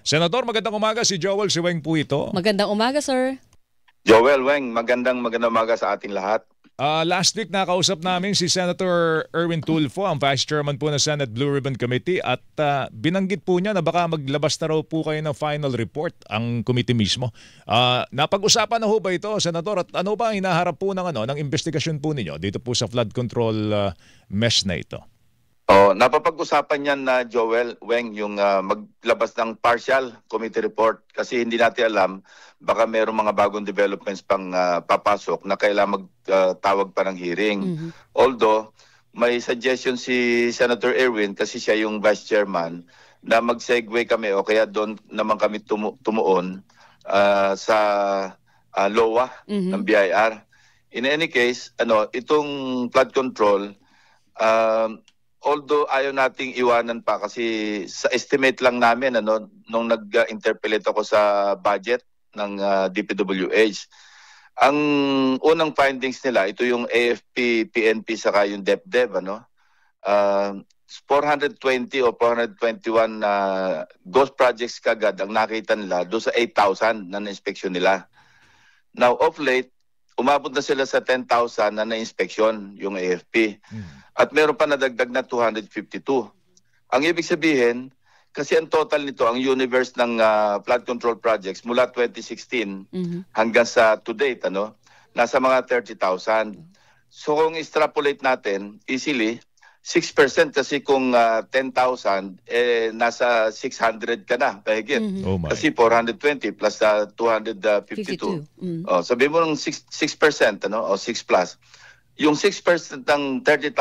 Senador, magandang umaga. Si Joel Siweng po ito. Magandang umaga, sir. Joel Weng, magandang umaga sa ating lahat. Last week nakausap namin si Senator Erwin Tulfo, ang Vice Chairman po ng Senate Blue Ribbon Committee, at binanggit po niya na baka maglabas na raw po kayo ng final report ang committee mismo. Napag-usapan na ho ba ito, Senador? At ano ba ang hinaharap po ng investigasyon po ninyo dito po sa flood control mesh na ito? Napapag-usapan yan na Joel Weng yung maglabas ng partial committee report kasi hindi natin alam baka mayroong mga bagong developments pang papasok na kailangan magtawag pa ng hearing. Although may suggestion si Senator Erwin kasi siya yung Vice Chairman na mag-segue kami o kaya doon naman kami tumuon sa LOA ng BIR. In any case, itong flood control although ayaw nating iwanan pa kasi sa estimate lang namin nung nag-interpellate ako sa budget ng DPWH. Ang unang findings nila, ito yung AFP, PNP saka yung DepDev 420 o 421 ghost projects kagad ang nakita nila doon sa 8,000 na na-inspeksyon nila. Now of late, umabot na sila sa 10,000 na na-inspeksyon yung AFP. At meron pa nadagdag na 252. Ang ibig sabihin, kasi ang total nito, ang universe ng flood control projects mula 2016 hanggang sa to date, nasa mga 30,000. So kung extrapolate natin, easily, 6% kasi kung 10,000, nasa 600 ka na, pahigit. Kasi 420 plus 252. Sabi mo ng 6%, o 6 plus. Yung 6% ng 30,000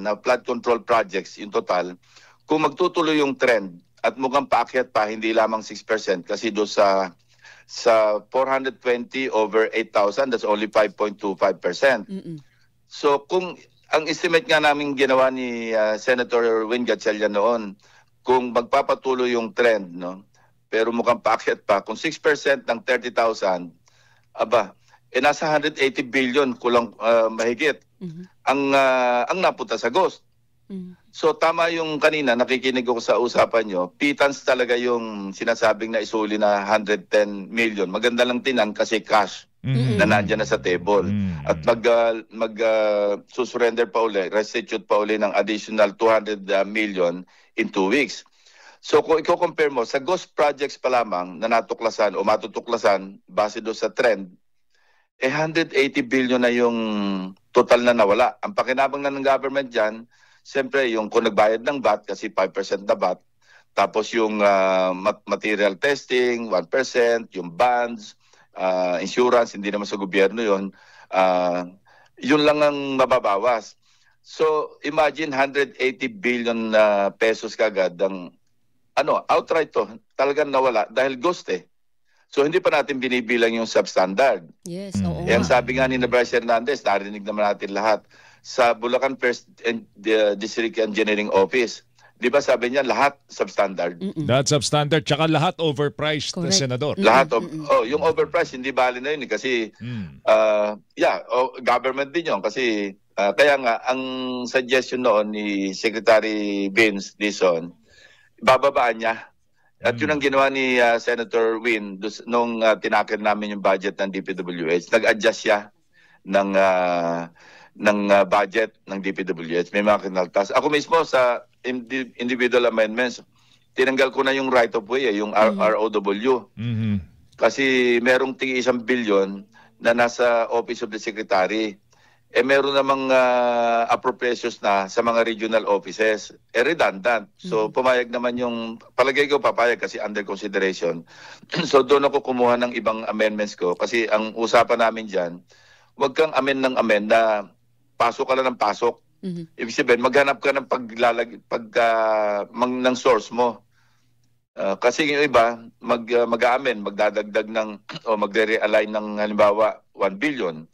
na flood control projects, yung total, kung magtutuloy yung trend at mukhang paakyat pa, hindi lamang 6% kasi doon sa 420 over 8,000, that's only 5.25%. So kung ang estimate nga namin ginawa ni Senator Win Gatchalian noon, kung magpapatuloy yung trend, pero mukhang paakyat pa, kung 6% ng 30,000, nasa 180 billion kulang mahigit ang napunta sa ghost. So tama yung kanina nakikinig ako sa usapan nyo, pittance talaga yung sinasabing na isuli na 110 million. Maganda lang tinan kasi cash na nandyan na sa table. At susurrender pa uli, restitute pa uli ng additional 200 million in 2 weeks. So kung i-compare mo, sa ghost projects pa lamang na natuklasan o matutuklasan base do sa trend, 180 billion na yung total na nawala. Ang pakinabang na ng government dyan, siyempre yung kung nagbayad ng VAT kasi 5% na VAT, tapos yung material testing, 1%, yung bonds, insurance, hindi naman sa gobyerno yun, yun lang ang mababawas. So imagine 180 billion pesos kagad ang outright to, talagang nawala dahil ghost So hindi pa natin binibilang yung substandard. Yes, oo. Ang sabi nga ni Bryce Hernandez, narinig naman natin lahat, sa Bulacan First District Engineering Office, di ba sabi niya lahat substandard? That's substandard, tsaka lahat overpriced, Correct. Senador. Lahat, yung overpriced, hindi bali na yun kasi, government din yun kasi, kaya nga, ang suggestion noon ni Secretary Vince Dizon, bababaan niya. At yun ang ginawa ni Senator Win nung tinakil namin yung budget ng DPWH. Nag-adjust siya ng budget ng DPWH. May mga kinaltas. Ako mismo sa individual amendments, tinanggal ko na yung right of way, yung ROW. Kasi merong tig 1 billion na nasa Office of the Secretary. Meron namang appropriations na sa mga regional offices. Redundant. So pumayag naman yung, palagay ko papayag kasi under consideration. So doon ako kumuha ng ibang amendments ko kasi ang usapan namin dyan, huwag kang amend ng amend na pasok ka lang ng pasok. Ibig sabihin, maghanap ka ng ng source mo. Kasi yung iba, mag-amend, magdadagdag ng, o magre-realign ng halimbawa 1 billion.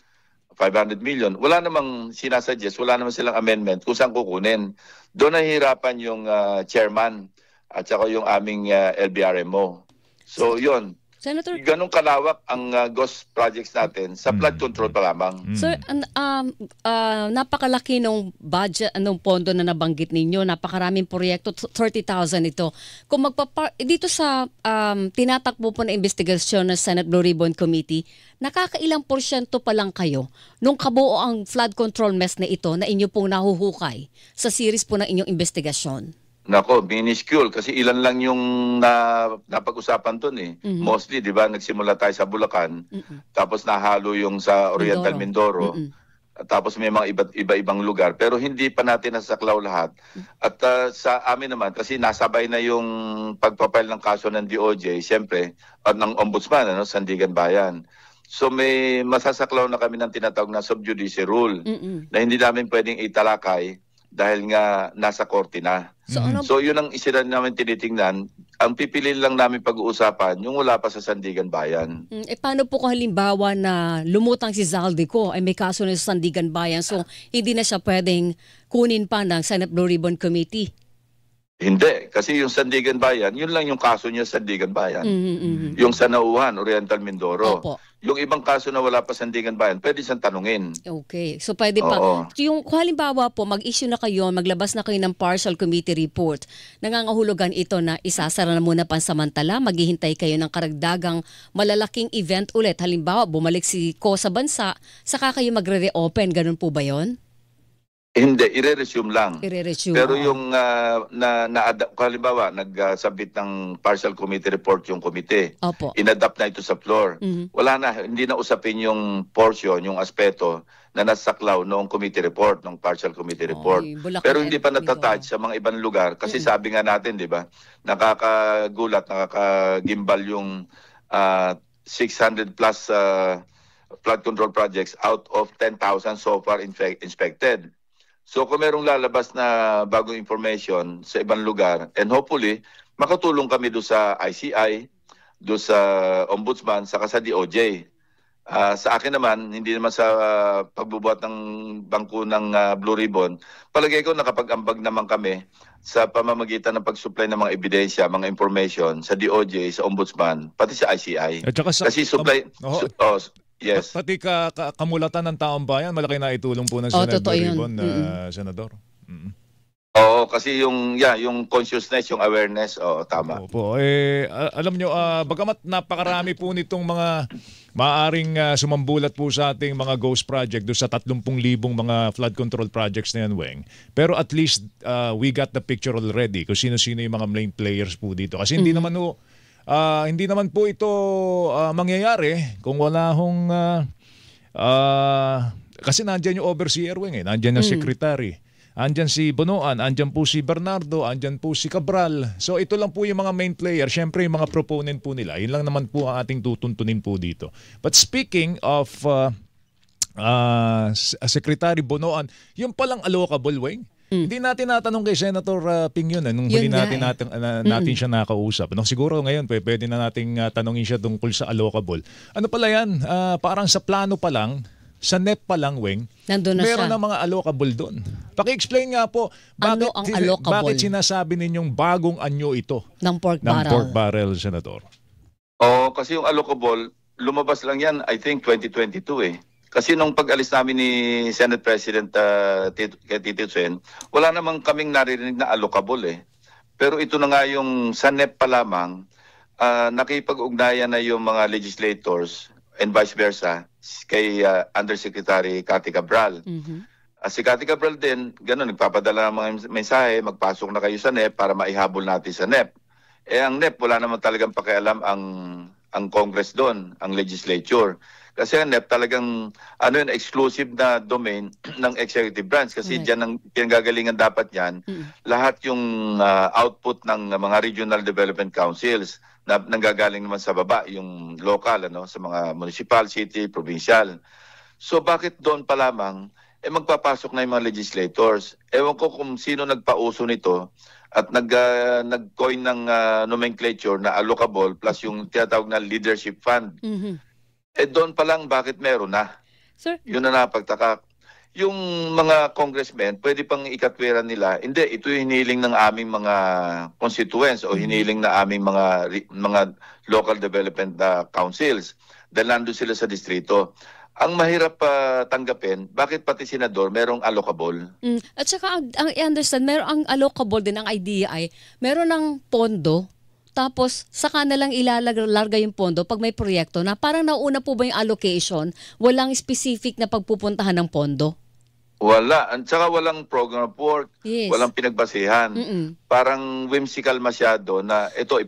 500 million. Wala namang sinasuggest, wala namang silang amendment kung saan kukunin. Doon nahihirapan yung chairman at saka yung aming LBRMO. So yun, Senator, ganun kalawak ang ghost projects natin sa flood control pa lamang. Sir, napakalaki nung budget, anong pondo na nabanggit ninyo, napakaraming proyekto, 30,000 ito. Kung dito sa tinatakbo po na investigasyon ng Senate Blue Ribbon Committee, nakakailang porsyento pa lang kayo nung kabuo ang flood control mess na ito na inyo pong nahuhukay sa series po ng inyong investigasyon? Nako, minuscule kasi ilan lang yung napag-usapan doon eh. Mostly, 'di ba, nagsimula tayo sa Bulacan, tapos nahalo yung sa Oriental Mindoro. Tapos may mga iba-ibang lugar pero hindi pa natin nasaklaw lahat. At sa amin naman kasi nasabay na yung pagpapile ng kaso ng DOJ, siyempre, at ng Ombudsman, Sandigan Bayan. So may masasaklaw na kami ng tinatawag na sub judice rule na hindi namin pwedeng italakay dahil nga nasa korte na. So yun ang isa namin tinitingnan. Ang pipili lang namin pag-uusapan yung wala pa sa Sandigan Bayan. Paano po kung halimbawa na lumutang si Zaldico ay may kaso na sa Sandigan Bayan, so hindi na siya pwedeng kunin pa ng Senate Blue Ribbon Committee? Hindi, kasi yung Sandigan Bayan, yun lang yung kaso niya sa Sandigan Bayan. Yung sa Nauhan, Oriental Mindoro. Opo. Yung ibang kaso na wala pa Sandigan Bayan, pwede siyang tanungin. Okay. So pwede pa. Yung halimbawa po, mag-issue na kayo, maglabas na kayo ng partial committee report. Nangangahulugan ito na isasara na muna pansamantala, maghihintay kayo ng karagdagang malalaking event ulit. Halimbawa, bumalik si Ko sa bansa, saka kayo magre-reopen. Ganun po ba yon? Hindi, ire-resume lang. I-resume. Pero yung halimbawa, nag-submit ng partial committee report yung komite. Opo. In-adapt na ito sa floor. Wala na, hindi na usapin yung portion, yung aspeto na nasaklaw noong committee report, ng partial committee report. Pero hindi pa natatouch sa mga ibang lugar. Kasi sabi nga natin, di ba, nakakagulat, nakakagimbal yung 600 plus flood control projects out of 10,000 so far inspected. So kung merong lalabas na bagong information sa ibang lugar, and hopefully, makatulong kami doon sa ICI, doon sa Ombudsman, saka sa DOJ. Sa akin naman, hindi naman sa pagbubuhat ng bangko ng Blue Ribbon, palagay ko nakapag-ambag naman kami sa pamamagitan ng pag-supply ng mga ebidensya, mga information sa DOJ, sa Ombudsman, pati sa ICI. At saka kasi supply... Yes. Pati kamulatan ng taong bayan, malaki na itulong po ng Senate Blue Ribbon, Senador. Oo, kasi yung consciousness, yung awareness, tama. Opo. Alam nyo, bagamat napakarami po nitong mga maaring sumambulat po sa ating mga ghost project do sa 30,000 mga flood control projects na yan, Weng. Pero at least we got the picture already kung sino-sino yung mga main players po dito. Kasi hindi naman po ito mangyayari kung wala hong kasi nandyan yung overseer, Weng, nandyan yung secretary, andyan si Bonoan, andyan po si Bernardo, andyan po si Cabral. So ito lang po yung mga main player. Siyempre yung mga proponent po nila, yun lang naman po ang ating tutuntunin po dito. But speaking of Secretary Bonoan, yung palang allocable, Weng, hindi natin natanong kay Senator Ping yun nung huli natin siya nakausap. Siguro ngayon pwede na nating tanongin siya tungkol sa allocable. Ano pala yan? Parang sa plano pa lang, sa NEP pa lang, Weng, meron na mga allocable doon. Paki-explain nga po, bakit sinasabi ninyong bagong anyo ito ng pork barrel, Senator? Kasi yung allocable, lumabas lang yan, I think 2022 eh. Kasi nung pag-alis namin ni Senate President Tito Sen, wala namang kaming naririnig na allocable eh. Pero ito na nga yung sa NEP pa lamang, nakipag-ugnayan na yung mga legislators and vice versa kay Undersecretary Cathy Cabral. Si Cathy Cabral din, ganun, nagpapadala ng mga mensahe, magpasok na kayo sa NEP para maihabol natin sa NEP. Ang NEP, wala naman talagang pakialam ang Congress doon, ang legislature. Kasi ang NEP talagang exclusive na domain ng executive branch. Kasi diyan ang pinanggagalingan dapat yan, lahat yung output ng mga regional development councils na nanggagaling naman sa baba, yung local, sa mga municipal, city, provincial. So bakit doon pa lamang, magpapasok na yung mga legislators? Ewan ko kung sino nagpauso nito at nag-coin ng nomenclature na allocable plus yung tinatawag na leadership fund. Doon pa lang bakit meron na? Sir? Yun na napagtaka. yung mga congressmen, pwede pang ikatwiran nila, hindi, ito yung hiniling ng aming mga constituents o hiniling na aming mga local development councils dahil nandun sila sa distrito. Ang mahirap tanggapin, bakit pati senador merong allocable? At saka ang I-understand, meron ang allocable din, ang idea ay meron ng pondo, tapos saka na lang ilalarga yung pondo pag may proyekto na parang nauna po ba yung allocation, walang specific na pagpupuntahan ng pondo? Wala. At saka walang program of work, Yes. walang pinagbasihan. Parang whimsical masyado na ito.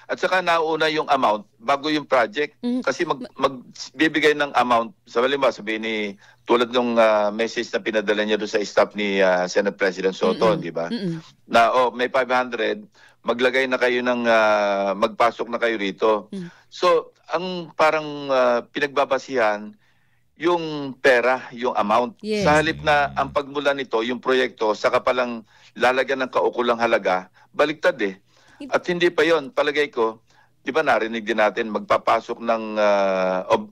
At saka nauna yung amount bago yung project. Kasi magbibigay ng amount. Sabihin ni, tulad ng message na pinadala niya doon sa staff ni Senate President Soto, di ba? Na may 500, maglagay na kayo ng, magpasok na kayo rito. So, ang parang pinagbabasihan, yung pera, yung amount. Yes. Sa halip na ang pagmula nito, yung proyekto, saka palang lalagyan ng kaukulang halaga, baliktad eh. At hindi pa yon, palagay ko, di ba narinig din natin, magpapasok ng,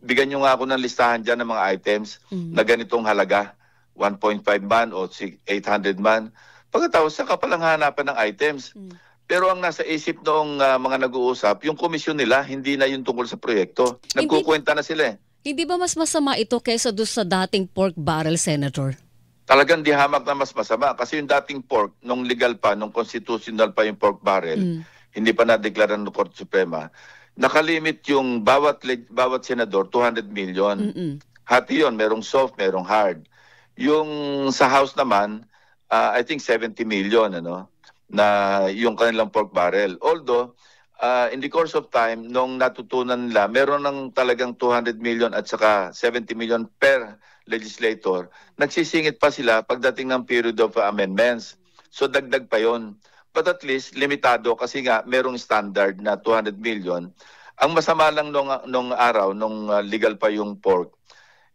bigyan nyo nga ako ng listahan dyan ng mga items na ganitong halaga, 1.5 man o 800 man. Pagkatapos, saka palang hanapan ng items. Pero ang nasa isip noong mga nag-uusap, yung komisyon nila, hindi na yung tungkol sa proyekto. Nagkukwenta na sila eh. Hindi ba mas masama ito kaysa doon sa dating pork barrel, Senator? Talagang di hamak na mas masama. Kasi yung dating pork, nung legal pa, nung constitutional pa yung pork barrel, hindi pa na-declare ng Korte Suprema, nakalimit yung bawat senador, 200 million. Hati yun, merong soft, merong hard. Yung sa House naman, I think 70 million, na yung kanilang pork barrel. Although, in the course of time, nung natutunan nila, meron ng talagang 200 million at saka 70 million per legislator, nagsisingit pa sila pagdating ng period of amendments. So dagdag pa yon. But at least, limitado kasi nga merong standard na 200 million. Ang masama lang nung araw, nung legal pa yung pork,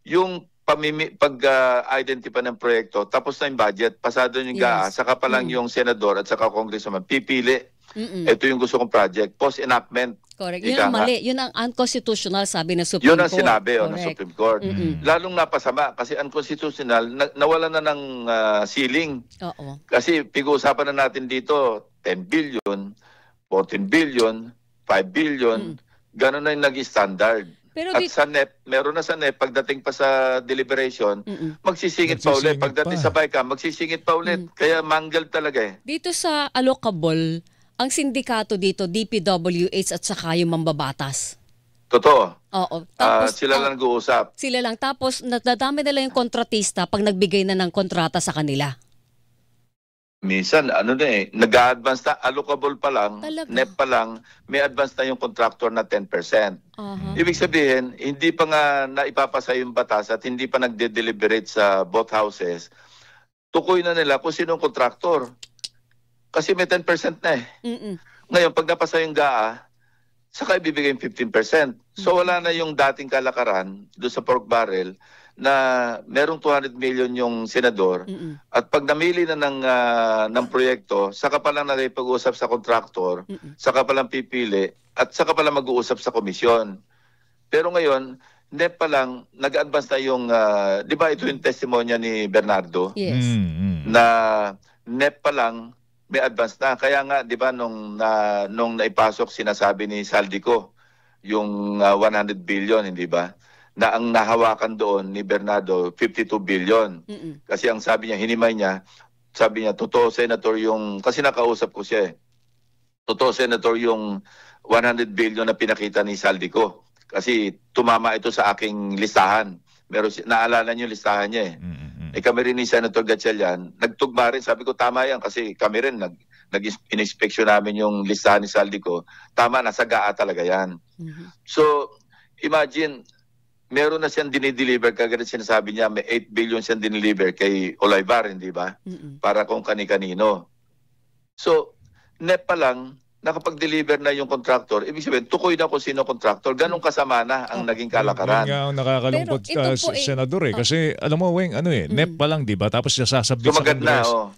yung pag-identify ng proyekto, tapos na yung budget, pasado yung GAA, saka pa lang yung senador at saka congressman, pipili. Ito yung gusto kong project, post-enactment. Correct. Yun ang mali. Yun ang unconstitutional, sabi ng Supreme Yun ang Court. sinabi ng Supreme Court. Lalong napasama kasi unconstitutional, nawala na ng ceiling. Oo. Kasi pag-uusapan na natin dito, 10 billion, 14 billion, 5 billion, gano'n na yung nag-standard. At sa NEP, meron na sa NEP, pagdating pa sa deliberation, magsisingit pa ulit. Pagdating sa BICAM, magsisingit pa ulit. Kaya mangled talaga eh. Dito sa allocable, ang sindikato dito, DPWH at saka yung mambabatas. Totoo. Oo. Tapos, sila lang nag-uusap. Sila lang. Tapos, nadadami nila yung kontratista pag nagbigay na ng kontrata sa kanila. Minsan, nag-a-advance na, allocable pa lang, Talaga? NEP pa lang, may advance na yung contractor na 10%. Ibig sabihin, hindi pa nga naipapasa yung batas at hindi pa nagde-deliberate sa both houses, tukoy na nila kung sinong contractor. Kasi may 10% na eh. Ngayon, pag napasa yung GAA, saka ibibigay yung 15%. So wala na yung dating kalakaran doon sa pork barrel na merong 200 million yung senador at pag namili na ng proyekto, saka pa lang nakipag-usap sa contractor, saka pa lang pipili at saka pa lang mag-uusap sa komisyon. Pero ngayon, NEP pa lang, nag-advance na yung, di ba ito yung testimonya ni Bernardo? Yes. Na NEP pa lang, may advance na. Kaya nga, di ba, nung naipasok, sinasabi ni Saldico, yung 100 billion, hindi ba? Na ang nahawakan doon ni Bernardo, 52 billion. Kasi ang sabi niya, hinimay niya, sabi niya, totoo, Senator, yung, kasi nakausap ko siya eh. Totoo, Senator, yung 100 billion na pinakita ni Saldico. Kasi tumama ito sa aking listahan. Naalala niyo yung listahan niya eh. Kami rin ni Senator Gatchalian, nagtugma rin, sabi ko tama yan kasi kami rin nag-inspeksyon namin yung listahan ni Saldico. Tama, nasa GAA talaga yan. So, imagine, meron na siyang dinideliver, kagad sinasabi niya, may 8 billion siyang dinideliver kay Olaybar, hindi ba? Para kung kani-kanino. So, NEP pa lang, nakapag-deliver na yung contractor, ibig sabihin, tukoy na kung sino contractor, ganun kasama na ang naging kalakaran. Yun nga ang nakakalungkot, Senador eh. Kasi alam mo, Weng, NEP pa lang, di ba? Tapos sasabit sa Kongreso.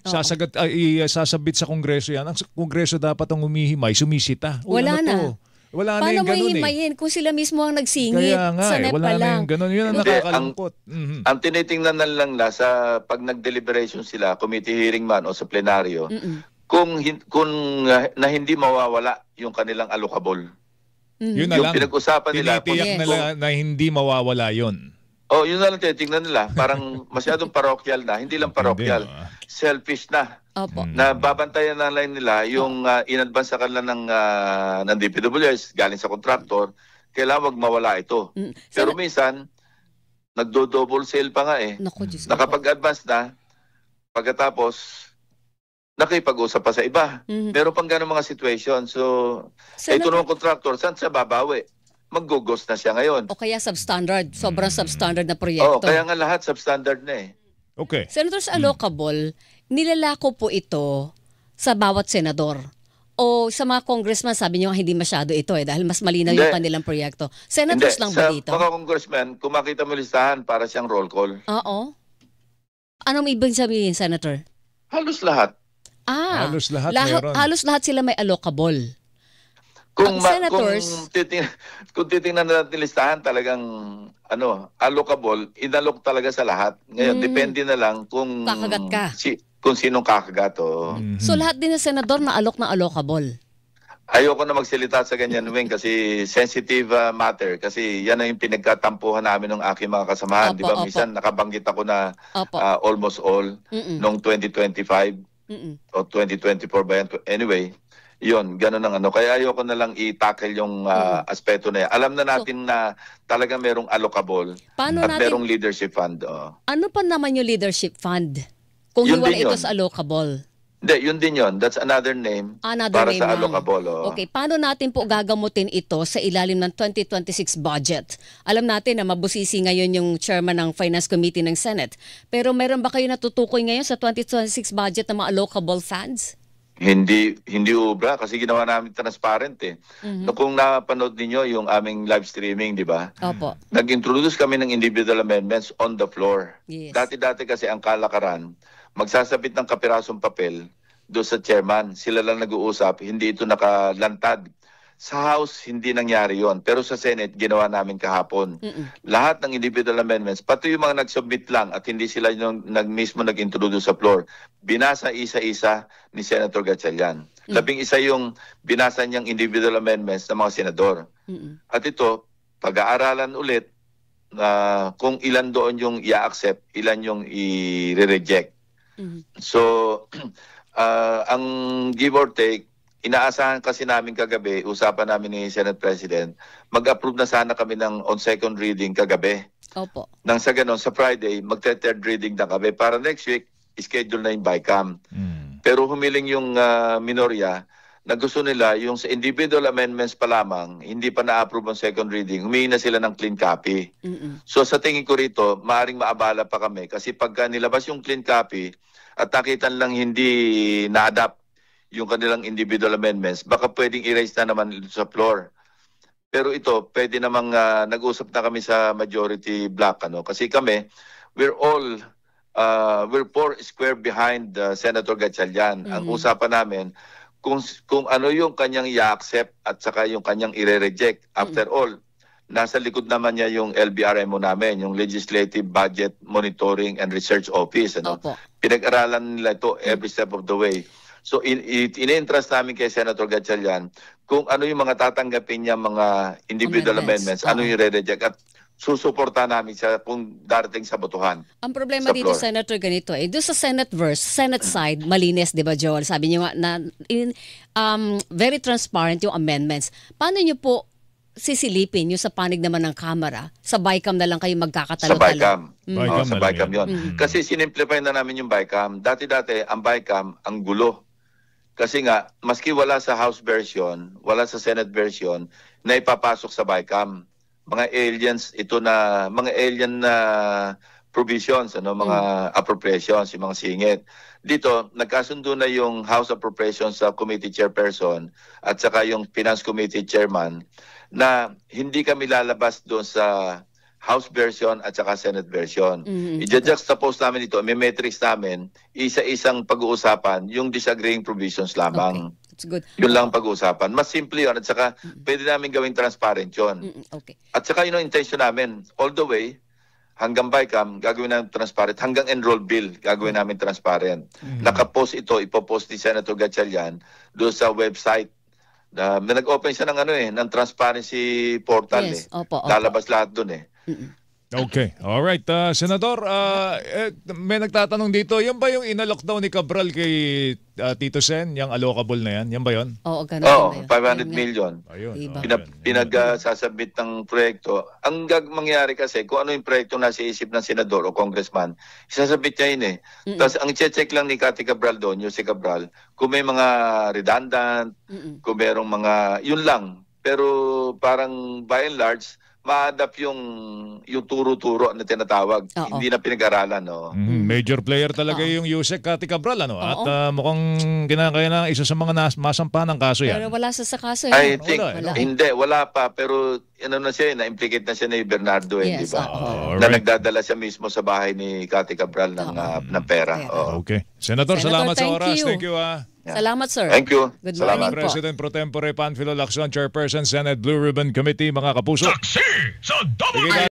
Sasabit sa Kongreso yan. Ang Kongreso dapat ang humihimay, sumisita. Wala na. Wala na Paano yung mo ganun hihimayin kung sila mismo ang nagsingit Kaya nga sa NEP wala pa na lang? yung ganun. Yun ang Hindi, nakakalungkot. Ang tinitingnan na lang na sa pag nag-deliberation sila, committee hearing man o sa plenaryo, na hindi mawawala yung kanilang allocable. Yun na Yung lang. pinag-usapan nila. Tinitiyak Yes. nila na hindi mawawala yun. Yun na lang tinitingnan nila. Parang masyadong parokyal na. Hindi lang parokyal. Hindi, no? Selfish na. Opo. Na babantayan na lang nila yung in-advance sa kanila ng DPWH galing sa contractor. Kailangan wag mawala ito. Pero minsan, nagdo-double sale pa nga eh. Naku, Diyos ko po. Nakapag-advance na, pagkatapos, nakipag-usap pa sa iba. Meron pang ganun mga situation. So, ito Senator, naman contractor, saan siya babawi? Mag-gugos na siya ngayon. o kaya substandard. Sobrang substandard na Oo, proyekto. kaya nga lahat substandard na eh. Okay. Senator, sa allocable, nilalako po ito sa bawat senador. O sa mga congressman, sabi niyo hindi masyado ito dahil mas malinaw yung Hindi. kanilang proyekto. Senators lang ba dito? Sa mga congressman, kung makita mo listahan, para siyang roll call. Oo. Anong ibig sabihin, Senator? Halos lahat. Halos lahat meron. Halos lahat sila may allocable. Kung, Ang senators- kung titingnan natin listahan, talagang allocable, inalok talaga sa lahat. Ngayon, depende na lang kung Kakagat ka. kung sinong kakagat. So lahat din ng senador na alok na allocable. Ayoko na magsalita sa ganyan, Weng, kasi sensitive matter. Kasi yan ang yung pinagkatampuhan namin ng aking mga kasamahan. Opo, Di ba? opo. Minsan nakabanggit ako na Opo. almost all noong 2025 o 2024 ba yan? Anyway, yun, ganun ang Kaya ayoko na lang i-tackle yung aspeto na yan. Alam na natin na talaga merong allocable Paano at natin- merong leadership fund. Ano pa naman yung leadership fund? Kung Yun hiwala din ito yun. sa allocable. Hindi, yun din yun. That's another name Another para name sa lang. allocable. Okay, paano natin po gagamutin ito sa ilalim ng 2026 budget? Alam natin na mabusisi ngayon yung chairman ng Finance Committee ng Senate. Pero meron ba kayo natutukoy ngayon sa 2026 budget ng mga allocable funds? Hindi ubra kasi ginawa namin transparent eh. No, kung napanood niyo yung aming live streaming, di ba? Opo. Nag-introduce kami ng individual amendments on the floor. Yes. Dati-dati kasi ang kalakaran, magsasabit ng kapirasong papel doon sa chairman. Sila lang nag-uusap, hindi ito nakalantad. Sa House, hindi nangyari yon. Pero sa Senate, ginawa namin kahapon. Lahat ng individual amendments, pati yung mga nag-submit lang at hindi sila yung mismo nag-introduce sa floor, binasa isa-isa ni Senator Gatchalian. 11 yung binasa niyang individual amendments ng mga senador. At ito, pag-aaralan ulit kung ilan doon yung i-accept, ilan yung i-reject. So, ang give or take, inaasahan kasi namin kagabi, usapan namin ni Senate President, mag-approve na sana kami on second reading kagabi. Opo. Nang sa ganon, sa Friday, magte-third reading na kami. Para next week, schedule na yung BICAM. Pero humiling yung minorya na gusto nila yung sa individual amendments pa lamang, hindi pa na-approve ang second reading, humingi na sila ng clean copy. So sa tingin ko rito, maaaring maabala pa kami kasi pagka nilabas yung clean copy at nakitan lang hindi na-adapt yung kanilang individual amendments, baka pwedeng erase na naman sa floor. Pero ito, pwede namang nag-usap na kami sa majority block. Kasi kami, we're 4 square behind Senator Gatchalian. Ang usapan namin, kung ano yung kanyang i-accept at saka yung kanyang i-reject. After all, nasa likod naman niya yung LBRMO namin, yung Legislative Budget Monitoring and Research Office. Opo. Pinag-aralan nila ito every step of the way. So in-interest namin kay Senator Gatchalian kung ano yung mga tatanggapin niya mga individual amendments, ano yung re-reject at susuporta namin siya kung darating sa botohan. Ang problema sa dito, floor. Senator, ganito doon sa Senate side, malinis, di ba, Joel? Sabi niyo nga na very transparent yung amendments. Paano niyo po sisilipin yung sa panig naman ng Kamara? Sa BICAM na lang kayo Sa magkakatalo-talo? BICAM. BICAM Sa na lang BICAM yun. Kasi sinimplify na namin yung BICAM. Dati-dati, ang BICAM, ang gulo. Kasi nga, maski wala sa House version, wala sa Senate version, na ipapasok sa BICAM. Mga aliens, mga alien na provisions, mga appropriations, yung mga singit. Dito, nagkasundo na yung House Appropriations sa Committee Chairperson at saka yung Finance Committee Chairman na hindi kami lalabas doon sa House version at saka Senate version. I-juxtapose namin ito, may metrics namin, isa-isang pag-uusapan yung disagreeing provisions lamang. Okay. It's good. Yun lang ang pag-uusapan. Mas simple yun at saka pwede namin gawing transparent yun. Okay. At saka yun ang intention namin. All the way, hanggang BICAM, gagawin namin transparent. Hanggang enroll bill, gagawin namin transparent. Nakapost ito, ipopost ni Senator Gatchalian doon sa website. Nag-open siya ng transparency portal. Yes, opo. Lalabas lahat doon eh. Okay. Alright. Senador, may nagtatanong dito, yan ba yung inalok daw ni Cabral kay Tito Sen? Yung allocable na yan? Yan ba yun? Oo, ganun. Oo, ba yun? 500 million. Ayun. Diba? Pinag-sasabit ng proyekto. Ang mangyari kasi, kung ano yung proyekto nasa isip ng senador o congressman, isasabit niya yun eh. Tapos ang check lang ni Cathy Cabral doon, Jose Cabral, kung may mga redundant, kung merong mga, yun lang. Pero parang by and large, ma-adapt yung turo-turo na tinatawag. Oo. Hindi na pinag-aralan, no? Major player talaga yung Yusek Cathy Cabral, ano? At mukhang kinakaya na isa sa mga masampahan ng kaso yan. Pero wala sa kaso. I think, Wala. hindi, wala pa. Pero na siya, na-implicate na siya ni Bernardo, Yes, di ba? oo. Na nagdadala siya mismo sa bahay ni Cathy Cabral ng pera. Oo. Okay. Senator, salamat sa thank oras. you. Thank you, Salamat, sir. Thank you. Good Salamat. morning po. President Pro Tempore Panfilo Lacson, Chairperson, Senate Blue Ribbon Committee, mga kapuso. Saksi sa double